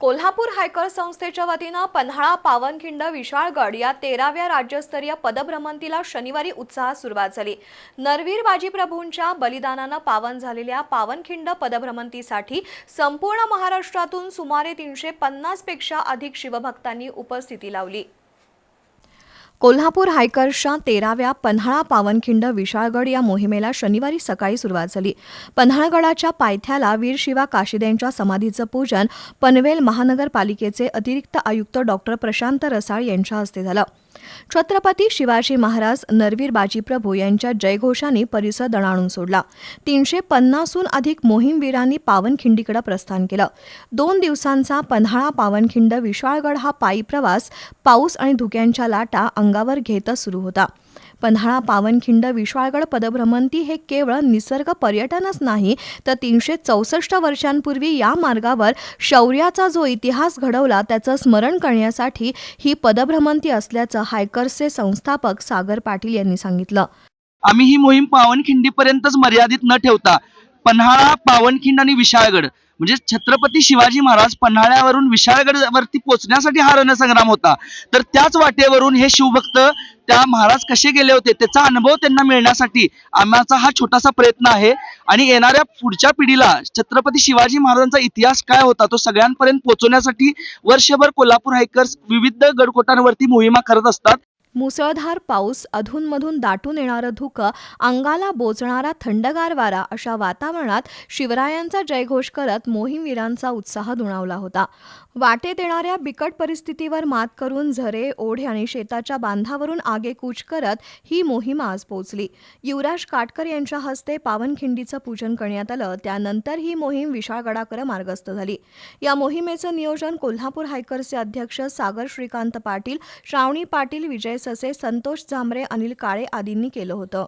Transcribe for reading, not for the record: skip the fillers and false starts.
Kolhapur hiker संस्थेच्या वतीनं पन्हाळा पावनखिंड विशाळगड या 13व्या राज्यस्तरीय पदभ्रमंतीला शनिवारी उत्साहात सुरुवात झाली। नरवीर बाजीप्रभूंच्या बलिदानानं पावन झालेल्या पावनखिंड पदभ्रमंतीसाठी संपूर्ण महाराष्ट्रातून सुमारे 350 पेक्षा अधिक शिवभक्तांनी उपस्थिती लावली। कोल्हापूर हायकर्सच्या 13व्या पन्हाळा पावनखिंड विशाळगड या मोहिमेला शनिवारी सकाळी सुरुवात झाली। पन्हाळगडाच्या पायथ्याला वीर शिवा काशिदेंच्या समाधीचं पूजन पनवेल महानगरपालिकेचे अतिरिक्त आयुक्त डॉक्टर प्रशांत रसाळ यांच्या हस्ते झालं। छत्रपती शिवाजी महाराज नरवीर बाजीप्रभू यांच्या जयघोषाने परिसर दणाणून सोडला। 350हून अधिक मोहीमवीरांनी पावनखिंडीकडे प्रस्थान केलं। 2 दिवसांचा पन्हाळा पावनखिंड विशाळगड हा पायी प्रवास पाऊस आणि धुक्यांच्या लाटा अंगावर घेतच सुरू होता। पन्हाळा पावनखिंड विशाळगड पदभ्रमंती हे केवळ निसर्ग पर्यटनच नाही, तर 364 वर्षांपूर्वी या मार्गावर शौर्याचा जो इतिहास घडवला त्याचं स्मरण करण्यासाठी ही पदभ्रमंती असल्याचं हायकर्सचे संस्थापक सागर पाटील यांनी सांगितलं। आम्ही ही मोहीम पावनखिंडीपर्यंतच मर्यादित न ठेवता पन्हाळा पावनखिंड आणि विशाळगड म्हणजे छत्रपती शिवाजी महाराज पन्हाळ्यावरून विशाळगडवरती पोहोचण्यासाठी हा रणसंग्राम होता, तर त्याच वाटेवरून हे शिवभक्त त्या महाराज कसे गेले होते त्याचा अनुभव त्यांना मिळण्यासाठी आमचा हा छोटासा प्रयत्न आहे। आणि येणाऱ्या पुढच्या पिढीला छत्रपती शिवाजी महाराजांचा इतिहास काय होता तो सगळ्यांपर्यंत पोहोचवण्यासाठी वर्षभर कोल्हापूर हायकर्स विविध गडकोटांवरती मोहिमा करत असतात। मुसळधार पाऊस, अधूनमधून दाटून येणारं धुकं, अंगाला बोचणारा थंडगार वारा अशा वातावरणात शिवरायांचा जयघोष करत मोहीमवीरांचा उत्साह दुणावला होता। वाटेत येणाऱ्या बिकट परिस्थितीवर मात करून झरे, ओढे आणि शेताच्या बांधावरून आगेकूच करत ही मोहीम आज पोहोचली। युवराज काटकर यांच्या हस्ते पावनखिंडीचं पूजन करण्यात आलं। त्यानंतर ही मोहीम विशाळगडाकडे मार्गस्थ झाली। या मोहिमेचं नियोजन कोल्हापूर हायकर्सचे अध्यक्ष सागर श्रीकांत पाटील, श्रावणी पाटील, विजय ससे, संतोष झांबरे, अनिल काळे आदींनी केलं होतं।